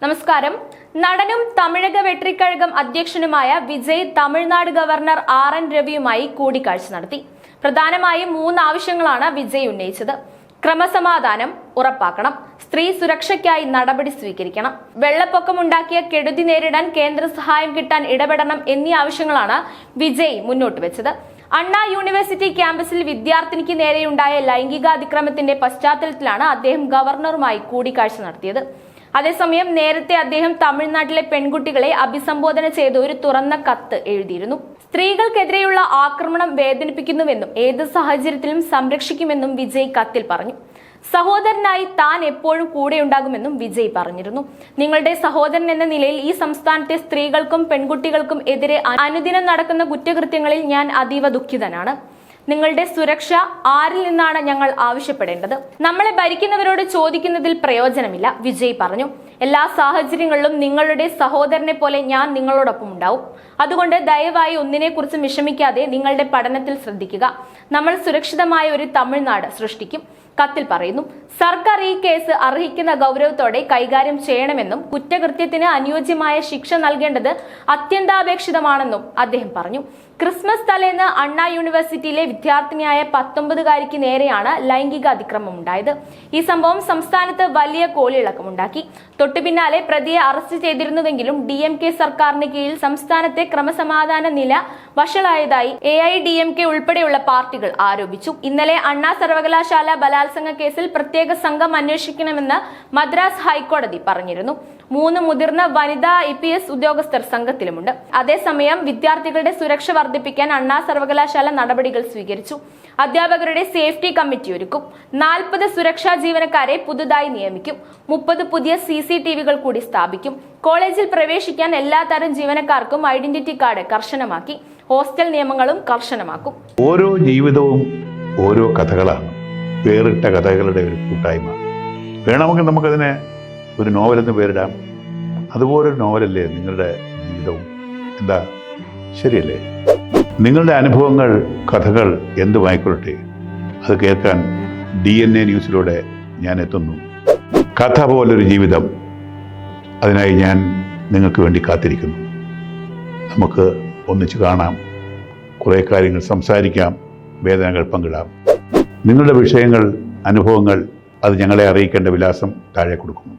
നമസ്കാരം. നടനും തമിഴക വെട്രിക്കഴകം അധ്യക്ഷനുമായ വിജയ് തമിഴ്നാട് ഗവർണർ ആർ.എൻ. രവിയുമായി കൂടിക്കാഴ്ച നടത്തി. പ്രധാനമായും 3 ആവശ്യങ്ങളാണ് വിജയ് ഉന്നയിച്ചത്. ക്രമസമാധാനം ഉറപ്പാക്കണം, സ്ത്രീ സുരക്ഷയ്ക്കായി നടപടി സ്വീകരിക്കണം, വെള്ളപ്പൊക്കമുണ്ടാക്കിയ കെടുതി നേരിടാൻ കേന്ദ്ര സഹായം കിട്ടാൻ ഇടപെടണം എന്നീ ആവശ്യങ്ങളാണ് വിജയ് മുന്നോട്ട് വെച്ചത്. അണ്ണാ യൂണിവേഴ്സിറ്റി ക്യാമ്പസിൽ വിദ്യാർത്ഥിനിക്ക് നേരെയുണ്ടായ ലൈംഗികാതിക്രമത്തിന്റെ പശ്ചാത്തലത്തിലാണ് അദ്ദേഹം ഗവർണറുമായി കൂടിക്കാഴ്ച നടത്തിയത്. അതേസമയം നേരത്തെ അദ്ദേഹം തമിഴ്നാട്ടിലെ പെൺകുട്ടികളെ അഭിസംബോധന ചെയ്ത് ഒരു തുറന്ന കത്ത് എഴുതിയിരുന്നു. സ്ത്രീകൾക്കെതിരെയുള്ള ആക്രമണം വേദനിപ്പിക്കുന്നുവെന്നും ഏത് സാഹചര്യത്തിലും സംരക്ഷിക്കുമെന്നും വിജയ് കത്തിൽ പറഞ്ഞു. സഹോദരനായി താൻ എപ്പോഴും കൂടെയുണ്ടാകുമെന്നും വിജയ് പറഞ്ഞിരുന്നു. നിങ്ങളുടെ സഹോദരൻ എന്ന നിലയിൽ ഈ സംസ്ഥാനത്തെ സ്ത്രീകൾക്കും പെൺകുട്ടികൾക്കും എതിരെ അനുദിനം നടക്കുന്ന കുറ്റകൃത്യങ്ങളിൽ ഞാൻ അതീവ ദുഃഖിതനാണ്. നിങ്ങളുടെ സുരക്ഷ ആരിൽ നിന്നാണ് ഞങ്ങൾ ആവശ്യപ്പെടേണ്ടത്? നമ്മളെ ഭരിക്കുന്നവരോട് ചോദിക്കുന്നതിൽ പ്രയോജനമില്ല, വിജയ് പറഞ്ഞു. എല്ലാ സാഹചര്യങ്ങളിലും നിങ്ങളുടെ സഹോദരനെ പോലെ ഞാൻ നിങ്ങളോടൊപ്പം ഉണ്ടാവും. അതുകൊണ്ട് ദയവായി ഒന്നിനെക്കുറിച്ചും വിഷമിക്കാതെ നിങ്ങളുടെ പഠനത്തിൽ ശ്രദ്ധിക്കുക. നമ്മൾ സുരക്ഷിതമായ ഒരു തമിഴ്നാട് സൃഷ്ടിക്കും, കത്തിൽ പറയുന്നു. സർക്കാർ ഈ കേസ് അർഹിക്കുന്ന ഗൗരവത്തോടെ കൈകാര്യം ചെയ്യണമെന്നും കുറ്റകൃത്യത്തിന് അനുയോജ്യമായ ശിക്ഷ നൽകേണ്ടത് അത്യന്താപേക്ഷിതമാണെന്നും അദ്ദേഹം പറഞ്ഞു. ക്രിസ്മസ് തലേന്ന് അണ്ണാ യൂണിവേഴ്സിറ്റിയിലെ വിദ്യാർത്ഥിനിയായ 19-കാരിക്ക് നേരെയാണ് ലൈംഗിക അതിക്രമം ഉണ്ടായത്. ഈ സംഭവം സംസ്ഥാനത്ത് വലിയ കോളിളക്കമുണ്ടാക്കി. തൊട്ടുപിന്നാലെ പ്രതിയെ അറസ്റ്റ് ചെയ്തിരുന്നുവെങ്കിലും DMK സർക്കാരിന് കീഴിൽ സംസ്ഥാനത്തെ ക്രമസമാധാന നില വഷളായതായി AIDMK ഉൾപ്പെടെയുള്ള പാർട്ടികൾ ആരോപിച്ചു. ഇന്നലെ അണ്ണാ സർവകലാശാല ബലാത്സംഗ കേസിൽ പ്രത്യേക സംഘം അന്വേഷിക്കണമെന്ന് മദ്രാസ് ഹൈക്കോടതി പറഞ്ഞിരുന്നു. 3 മുതിർന്ന വനിതാ IPS ഉദ്യോഗസ്ഥർ സംഘത്തിലുമുണ്ട്. അതേസമയം വിദ്യാർത്ഥികളുടെ സുരക്ഷ വർദ്ധിപ്പിക്കാൻ അണ്ണാ സർവകലാശാല നടപടികൾ സ്വീകരിച്ചു. അധ്യാപകരുടെ സേഫ്റ്റി കമ്മിറ്റി ഒരുക്കും. 40 സുരക്ഷാ ജീവനക്കാരെ പുതുതായി നിയമിക്കും. 30 പുതിയ CCTVകൾ കൂടി സ്ഥാപിക്കും. കോളേജിൽ പ്രവേശിക്കാൻ എല്ലാ തരം ജീവനക്കാർക്കും ഐഡന്റിറ്റി കാർഡ് കർശനമാക്കി. ഹോസ്റ്റൽ നിയമങ്ങളും കർശനമാക്കും. ഓരോ ജീവിതവും ഓരോ കഥകളാണ്, വേറിട്ട കഥകളുടെ ഒരു കൂട്ടായ്മ. വേണമെങ്കിൽ നമുക്കതിനെ ഒരു നോവലെന്ന് പേരിടാം. അതുപോലൊരു നോവലല്ലേ നിങ്ങളുടെ ജീവിതവും? എന്താ, ശരിയല്ലേ? നിങ്ങളുടെ അനുഭവങ്ങൾ, കഥകൾ എന്തുമായിക്കൊള്ളട്ടെ, അത് കേൾക്കാൻ DNA ന്യൂസിലൂടെ ഞാൻ എത്തുന്നു. കഥ പോലൊരു ജീവിതം, അതിനായി ഞാൻ നിങ്ങൾക്ക് വേണ്ടി കാത്തിരിക്കുന്നു. നമുക്ക് ഒന്നിച്ച് കാണാം, കുറേ കാര്യങ്ങൾ സംസാരിക്കാം, വേദനകൾ പങ്കിടാം. നിങ്ങളുടെ വിഷയങ്ങൾ, അനുഭവങ്ങൾ അത് ഞങ്ങളെ അറിയിക്കേണ്ട വിലാസം താഴെ കൊടുക്കുന്നു.